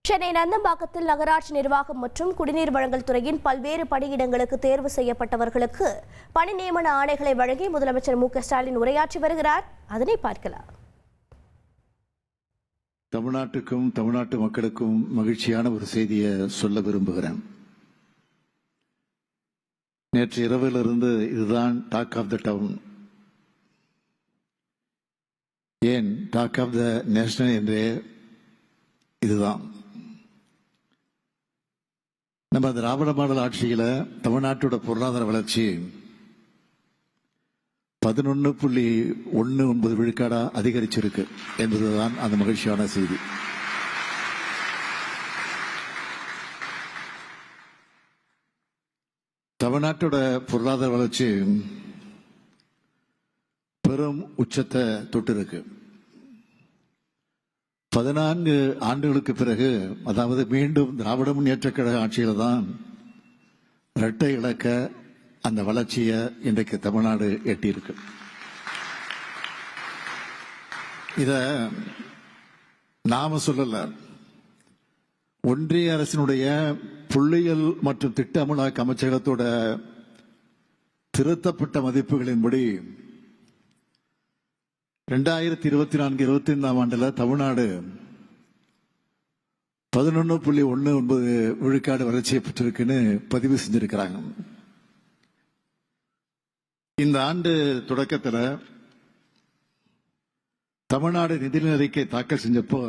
சென்னை நந்தம்பாக்கத்தில் நகராட்சி நிர்வாகம் மற்றும் குடிநீர் வழங்கல் துறையின் பல்வேறு பணியிடங்களுக்கு தேர்வு செய்யப்பட்டவர்களுக்கு பணி நியமன ஆணைகளை வழங்கி முதலமைச்சர் மு.க.ஸ்டாலின் உரையாற்றி வருகிறார். அதனை பார்க்கலாம். தமிழ்நாட்டுக்கும் தமிழ்நாட்டு மக்களுக்கும் மகிழ்ச்சியான ஒரு செய்தியை சொல்ல விரும்புகிறேன். நேற்று இரவிலிருந்து இதுதான் டாக் ஆஃப் த டவுன், ஏன் டாக் ஆஃப் த நேஷனல் என்றே இதுதான். நம்ம திராவிட மாடல் ஆட்சியில தமிழ்நாட்டோட பொருளாதார வளர்ச்சி 11.19 விழுக்காடா அதிகரிச்சிருக்கு என்பதுதான் அந்த மகிழ்ச்சியான செய்தி. தமிழ்நாட்டோட பொருளாதார வளர்ச்சி பெரும் உச்சத்தை தொட்டிருக்கு. 14 ஆண்டுகளுக்கு பிறகு, அதாவது மீண்டும் திராவிட முன்னேற்ற கழக ஆட்சியில தான் இரட்டை இலக்க அந்த வளர்ச்சியை இன்றைக்கு தமிழ்நாடு எட்டியிருக்கு. இத நாம சொல்லல, ஒன்றிய அரசினுடைய புள்ளியியல் மற்றும் திட்ட அமலாக்க அமைச்சகத்தோட திருத்தப்பட்ட மதிப்புகளின்படி 2024-25 ஆண்டுல தமிழ்நாடு 11.19 விழுக்காடு வளர்ச்சியை பெற்றிருக்குன்னு பதிவு செஞ்சிருக்கிறாங்க. இந்த ஆண்டு தொடக்கத்தில் தமிழ்நாடு நிதிநிலை அறிக்கை தாக்கல் செஞ்சப்போ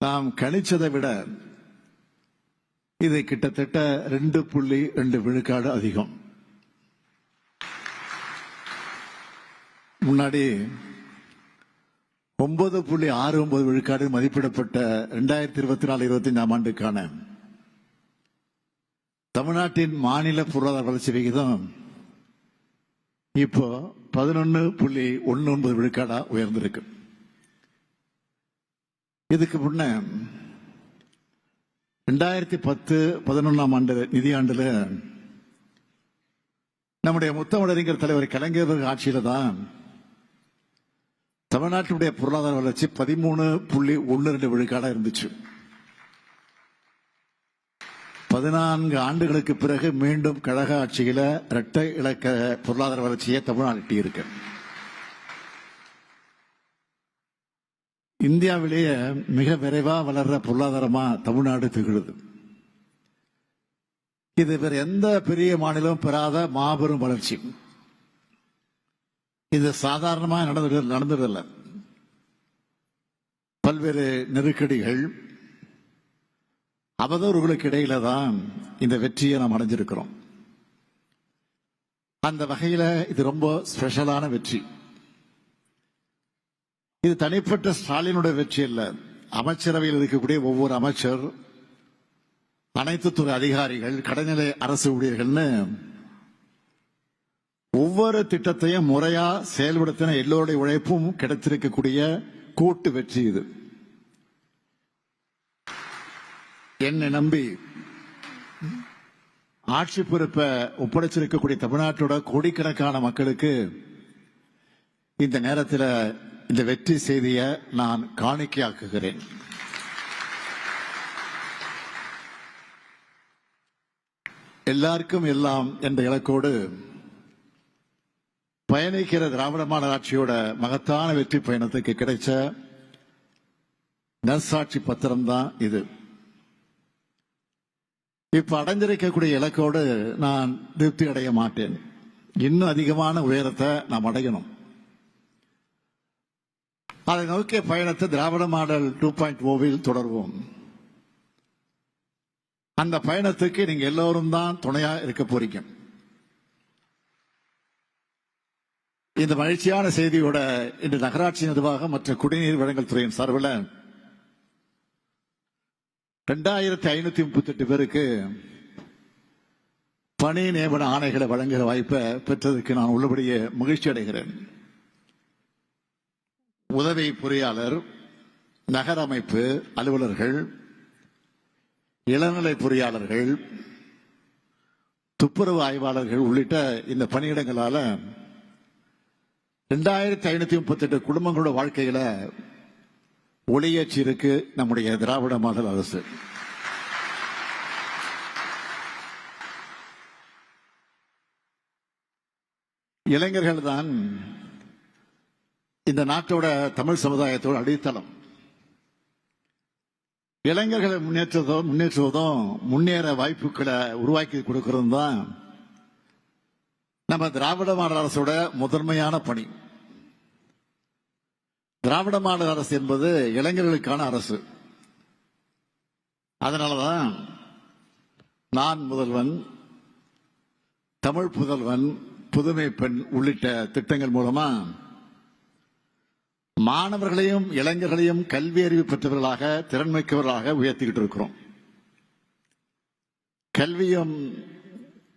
நாம் கணிச்சதை விட இது கிட்டத்தட்ட 2.2 விழுக்காடு அதிகம். முன்னாடி 9.69 விழுக்காடு மதிப்பிடப்பட்ட 2024-25 ஆண்டுக்கான தமிழ்நாட்டின் மாநில பொருளாதார வளர்ச்சி விகிதம் இப்போ 11.19 விழுக்காடா உயர்ந்திருக்கு. இதுக்கு முன்ன 2010-11 ஆண்டு நிதியாண்டுல நம்முடைய முத்தமிழறிஞர் தலைவர் கலைஞர் ஆட்சியில தான் தமிழ்நாட்டுடைய பொருளாதார வளர்ச்சி 13.12 விழுக்காடா இருந்துச்சு. 14 ஆண்டுகளுக்கு பிறகு மீண்டும் கழக ஆட்சியில இரட்டை இலக்க பொருளாதார வளர்ச்சியை தமிழ்நாடு எட்டியிருக்கு. இந்தியாவிலேயே மிக விரைவா வளர்ற பொருளாதாரமா தமிழ்நாடு திகழுது. இது வேற எந்த பெரிய மாநிலம் பெறாத மாபெரும் வளர்ச்சி. இது சாதாரணமா நடந்ததில்லை. பல்வேறு நெருக்கடிகள், அவதூறுகளுக்கு இடையில தான் இந்த வெற்றியை நாம் அடைஞ்சிருக்கிறோம். அந்த வகையில இது ரொம்ப ஸ்பெஷலான வெற்றி. இது தனிப்பட்ட ஸ்டாலினுடைய வெற்றி அல்ல. அமைச்சரவையில் இருக்கக்கூடிய ஒவ்வொரு அமைச்சர், அனைத்து துறை அதிகாரிகள், கடைநிலை அரசு ஊழியர்கள்னு ஒவ்வொரு திட்டத்தையும் முறையா செயல்படுத்தின எல்லோருடைய உழைப்பும் கிடைத்திருக்கக்கூடிய கூட்டு வெற்றி இது. என்னை நம்பி ஆட்சி பொறுப்பை ஒப்படைச்சிருக்கக்கூடிய தமிழ்நாட்டோட கோடிக்கணக்கான மக்களுக்கு இந்த நேரத்தில் இந்த வெற்றி செய்தியை நான் காணிக்கையாக்குகிறேன். எல்லாருக்கும் எல்லாம் என்ற இலக்கோடு பயணிக்கிற திராவிட மாடல் ஆட்சியோட மகத்தான வெற்றி பயணத்துக்கு கிடைச்ச நற்சாட்சி பத்திரம் தான் இது. இப்ப அடைஞ்சிருக்கக்கூடிய இலக்கோடு நான் திருப்தி அடைய மாட்டேன். இன்னும் அதிகமான உயரத்தை நாம் அடையணும். அதை நோக்கிய பயணத்தை திராவிட மாடல் 2.0 தொடர்வோம். அந்த பயணத்துக்கு நீங்க எல்லோரும் தான் துணையா இருக்க போறீங்க. இந்த மகிழ்ச்சியான செய்தியோட இன்று நகராட்சி நிர்வாகம் மற்றும் குடிநீர் வழங்கல் துறையின் சார்பில் 2538 பேருக்கு பணி நியமன ஆணைகளை வழங்குகிற வாய்ப்பை பெற்றதற்கு நான் உள்ளபடியே மகிழ்ச்சி அடைகிறேன். உதவி பொறியாளர், நகர அமைப்பு அலுவலர்கள், இளநிலை பொறியாளர்கள், துப்புரவு ஆய்வாளர்கள் உள்ளிட்ட இந்த பணியிடங்களால 2538 குடும்பங்களோட வாழ்க்கையில ஒளியேற்றிருக்கு நம்முடைய திராவிட மாடல் அரசு. இளைஞர்கள் தான் இந்த நாட்டோட தமிழ் சமுதாயத்தோட அடித்தளம். இளைஞர்களை முன்னேற்றுவதும் முன்னேற வாய்ப்புகளை உருவாக்கி கொடுக்கறதும் தான் நம்ம திராவிட மாடல் அரசோட முதன்மையான பணி. திராவிட மாடல் அரசு என்பது இளைஞர்களுக்கான அரசு. அதனாலதான் நான் முதல்வன், தமிழ் புதல்வன், புதுமை பெண் உள்ளிட்ட திட்டங்கள் மூலமா மாணவர்களையும் இளைஞர்களையும் கல்வி அறிவு பெற்றவர்களாக திறன்மிக்கவர்களாக உயர்த்திக்கிட்டு இருக்கிறோம். கல்வியும்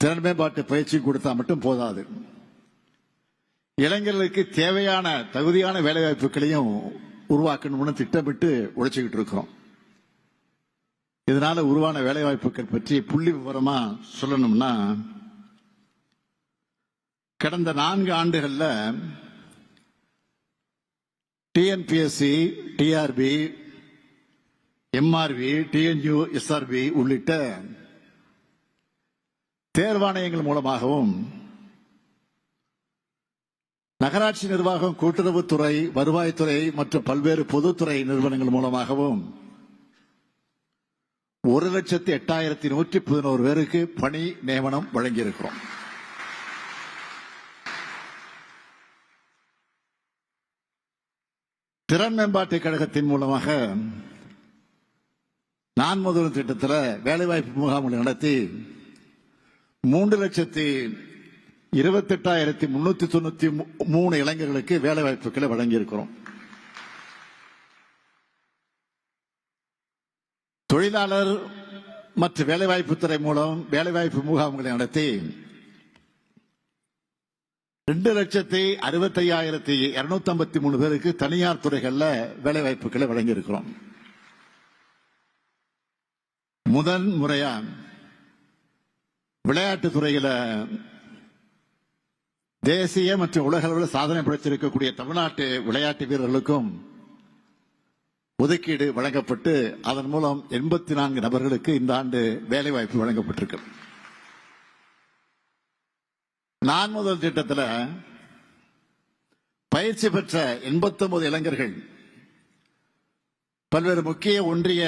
திறன் மேம்பாட்டு பயிற்சி கொடுத்தா மட்டும் போதாது. இளைஞர்களுக்கு தேவையான தகுதியான வேலைவாய்ப்புகளையும் உருவாக்கணும்னு திட்டமிட்டு உழைச்சிக்கிட்டு இருக்கிறோம். இதனால உருவான வேலைவாய்ப்புகள் பற்றி புள்ளி விவரமா சொல்லணும்னா, கடந்த 4 ஆண்டுகள்ல TNPSC, TRB, MRB, TNU, SRB உள்ளிட்ட தேர்வாணையங்கள் மூலமாகவும், நகராட்சி நிர்வாகம், கூட்டுறவுத்துறை, வருவாய்த்துறை மற்றும் பல்வேறு பொதுத்துறை நிறுவனங்கள் மூலமாகவும் 1,08,111 பேருக்கு பணி நியமனம் வழங்கியிருக்கிறோம். திறன் மேம்பாட்டு கழகத்தின் மூலமாக நான் முதல்வர் திட்டத்தில் வேலைவாய்ப்பு முகாம்களை நடத்தி 3,28,393 இளைஞர்களுக்கு வேலைவாய்ப்புகளை வழங்கியிருக்கிறோம். தொழிலாளர் மற்றும் வேலைவாய்ப்புத்துறை மூலம் வேலைவாய்ப்பு முகாம்களை நடத்தி 2,65,253 பேருக்கு தனியார் துறைகள்ல வேலைவாய்ப்புகளை வழங்கியிருக்கிறோம். முதல் முறையா விளையாட்டுத் துறையில தேசிய மற்றும் உலக அளவில் சாதனை படைத்திருக்கக்கூடிய தமிழ்நாட்டு விளையாட்டு வீரர்களுக்கும் ஒதுக்கீடு வழங்கப்பட்டு அதன் மூலம் 84 நபர்களுக்கு இந்த ஆண்டு வேலைவாய்ப்பு வழங்கப்பட்டிருக்கு. நான் முதல் திட்டத்தில் பயிற்சி பெற்ற 89 இளைஞர்கள் பல்வேறு முக்கிய ஒன்றிய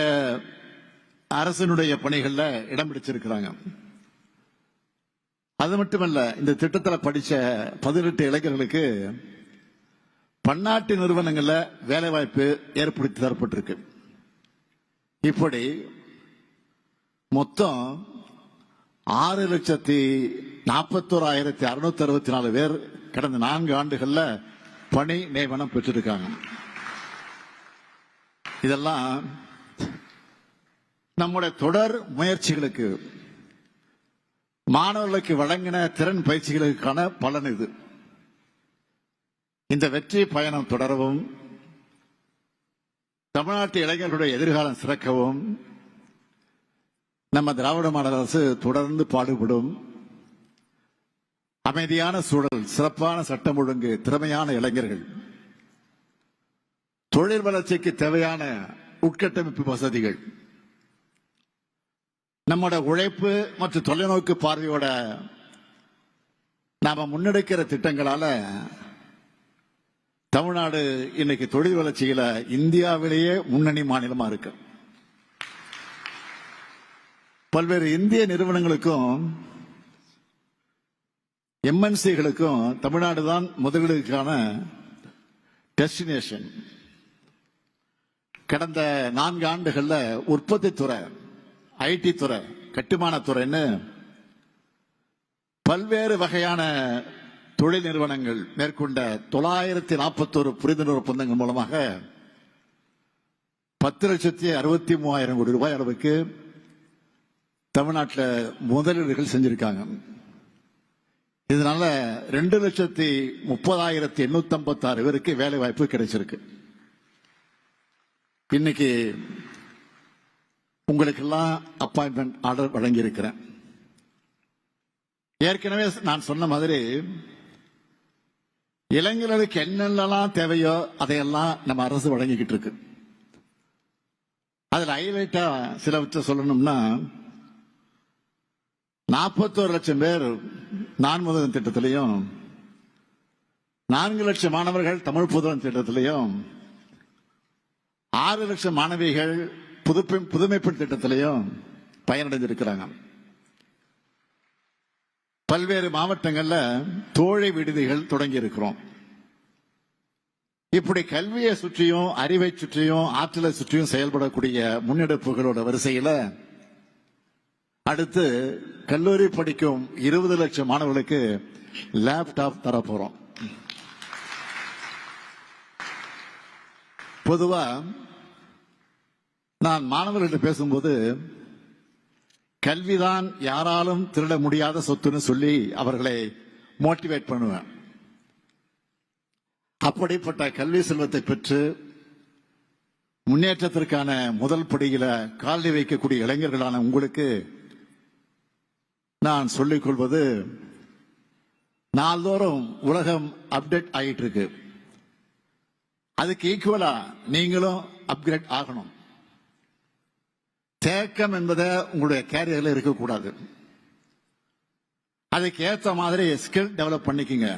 அரசினுடைய பணிகள்ல இடம் பிடிச்சிருக்கிறாங்க. அது மட்டுமல்ல, இந்த திட்டத்தில் படிச்ச 18 இளைஞர்களுக்கு பன்னாட்டு நிறுவனங்கள்ல வேலைவாய்ப்பு ஏற்படுத்தி தரப்பட்டிருக்கு. இப்படி மொத்தம் 6,41,664 பேர் கடந்த 4 ஆண்டுகள்ல பணி நியமனம் பெற்றிருக்காங்க. இதெல்லாம் நம்முடைய தொடர் முயற்சிகளுக்கு, மாணவர்களுக்கு வழங்கின திறன் பயிற்சிகளுக்கான பலன். இது இந்த வெற்றி பயணம் தொடரவும், தமிழ்நாட்டு இளைஞர்களுடைய எதிர்காலம் சிறக்கவும் நம்ம திராவிட மாடல் அரசு தொடர்ந்து பாடுபடும். அமைதியான சூழல், சிறப்பான சட்டம் ஒழுங்கு, திறமையான இளைஞர்கள், தொழில் வளர்ச்சிக்கு தேவையான உட்கட்டமைப்பு வசதிகள், நம்முடைய உழைப்பு மற்றும் தொலைநோக்கு பார்வையோட நாம முன்னெடுக்கிற திட்டங்களால தமிழ்நாடு இன்னைக்கு தொழில் வளர்ச்சியில இந்தியாவிலேயே முன்னணி மாநிலமா இருக்கு. பல்வேறு இந்திய நிறுவனங்களுக்கும் எம்என்சிகளுக்கும் தமிழ்நாடு தான் முதலீடுக்கான டெஸ்டினேஷன். கடந்த 4 ஆண்டுகள்ல உற்பத்தி துறை, ஐடி துறை, கட்டுமானத்துறைன்னு பல்வேறு வகையான தொழில் நிறுவனங்கள் மேற்கொண்ட 941 புரிந்துணர்வு ஒப்பந்தங்கள் மூலமாக 10,63,000 கோடி ரூபாய் அளவுக்கு தமிழ்நாட்டில் முதலீடுகள் செஞ்சிருக்காங்க. இதனால 2,30,856 பேருக்கு வேலை வாய்ப்பு கிடைச்சிருக்கு. இன்னைக்கு உங்களுக்கெல்லாம் அப்பாயின்மெண்ட் ஆர்டர் வழங்கி இருக்கிறேன். ஏற்கனவே நான் சொன்ன மாதிரி இளைஞர்களுக்கு என்னென்னலாம் தேவையோ அதையெல்லாம் நம்ம அரசு வழங்கிக்கிட்டு இருக்கு. அதுல ஹைலைட்டா சிலவற்றை சொல்லணும்னா 41 லட்சம் பேர் நான் முதல்வன் திட்டத்திலையும் 4 லட்சம் மாணவர்கள் தமிழ் புதுவன் திட்டத்திலையும் 6 லட்சம் மாணவிகள் புதுமைப்பெண் திட்டத்திலையும் பயனடைந்திருக்கிறாங்க. பல்வேறு மாவட்டங்கள்ல தோழி விடுதிகள் தொடங்கி இருக்கிறோம். இப்படி கல்வியை சுற்றியும் அறிவை சுற்றியும் ஆற்றலை சுற்றியும் செயல்படக்கூடிய முன்னெடுப்புகளோட வரிசையில அடுத்து கல்லூரி படிக்கும் 20 லட்சம் மாணவர்களுக்கு லேப்டாப் தரப்போறோம். பொதுவா நான் மாணவர்களிடம் பேசும்போது கல்விதான் யாராலும் திருட முடியாத சொத்துன்னு சொல்லி அவர்களை மோட்டிவேட் பண்ணுவேன். அப்படிப்பட்ட கல்வி செல்வத்தை பெற்று முன்னேற்றத்திற்கான முதல் படியில காலடி வைக்கக்கூடிய இளைஞர்களான உங்களுக்கு நான் சொல்லிக் கொள்வது, நாள்தோறும் உலகம் அப்டேட் ஆகிட்டு இருக்கு. அதுக்கு ஈக்குவலா நீங்களும் அப்கிரேட் ஆகணும். தேக்கம் என்பதை உங்களுடைய கேரியர்ல இருக்கக்கூடாது. அதுக்கு ஏற்ற மாதிரி ஸ்கில் டெவலப் பண்ணிக்கங்க.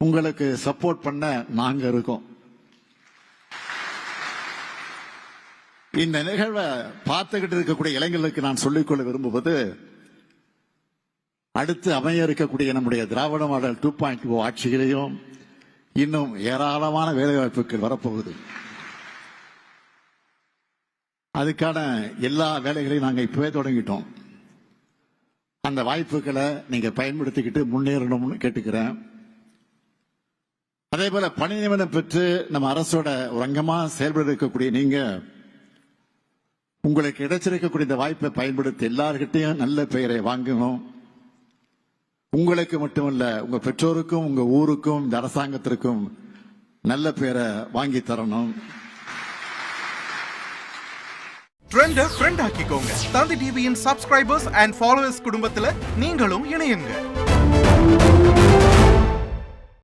உங்களுக்கு சப்போர்ட் பண்ண நாங்க இருக்கோம். இந்த நிகழ்வை பார்த்துக்கிட்டு இருக்கக்கூடிய இளைஞர்களுக்கு நான் சொல்லிக்கொள்ள விரும்புவது, அடுத்து அமைய இருக்கக்கூடிய நம்முடைய திராவிட மாடல் 2.0 ஆட்சிகளையும் இன்னும் ஏராளமான வேலைவாய்ப்புகள் வரப்போகுது. அதுக்கான எல்லா வேலைகளையும் நாங்கள் இப்பவே தொடங்கிட்டோம். அந்த வாய்ப்புகளை நீங்க பயன்படுத்திக்கிட்டு முன்னேறணும்னு கேட்டுக்கிறேன். அதே போல பணி நியமனம் பெற்று நம்ம அரசோட ஒரு அங்கமா செயல்பட இருக்கக்கூடிய நீங்க உங்களுக்கு கிடைச்சிருக்கக்கூடிய இந்த வாய்ப்பை பயன்படுத்தி எல்லார்கிட்டையும் நல்ல பெயரை வாங்கணும். உங்களுக்கு மட்டுமல்ல, உங்க பெற்றோருக்கும் உங்க ஊருக்கும் இந்த அரசாங்கத்திற்கும் நல்ல பெயரை வாங்கி தரணும். ட்ரெண்ட ஃப்ரெண்ட் ஆக்கிக்கோங்க. தந்தி டிவியின் சப்ஸ்கிரைபர்ஸ் அண்ட் ஃபாலோவர்ஸ் குடும்பத்துல நீங்களும் இணையுங்க.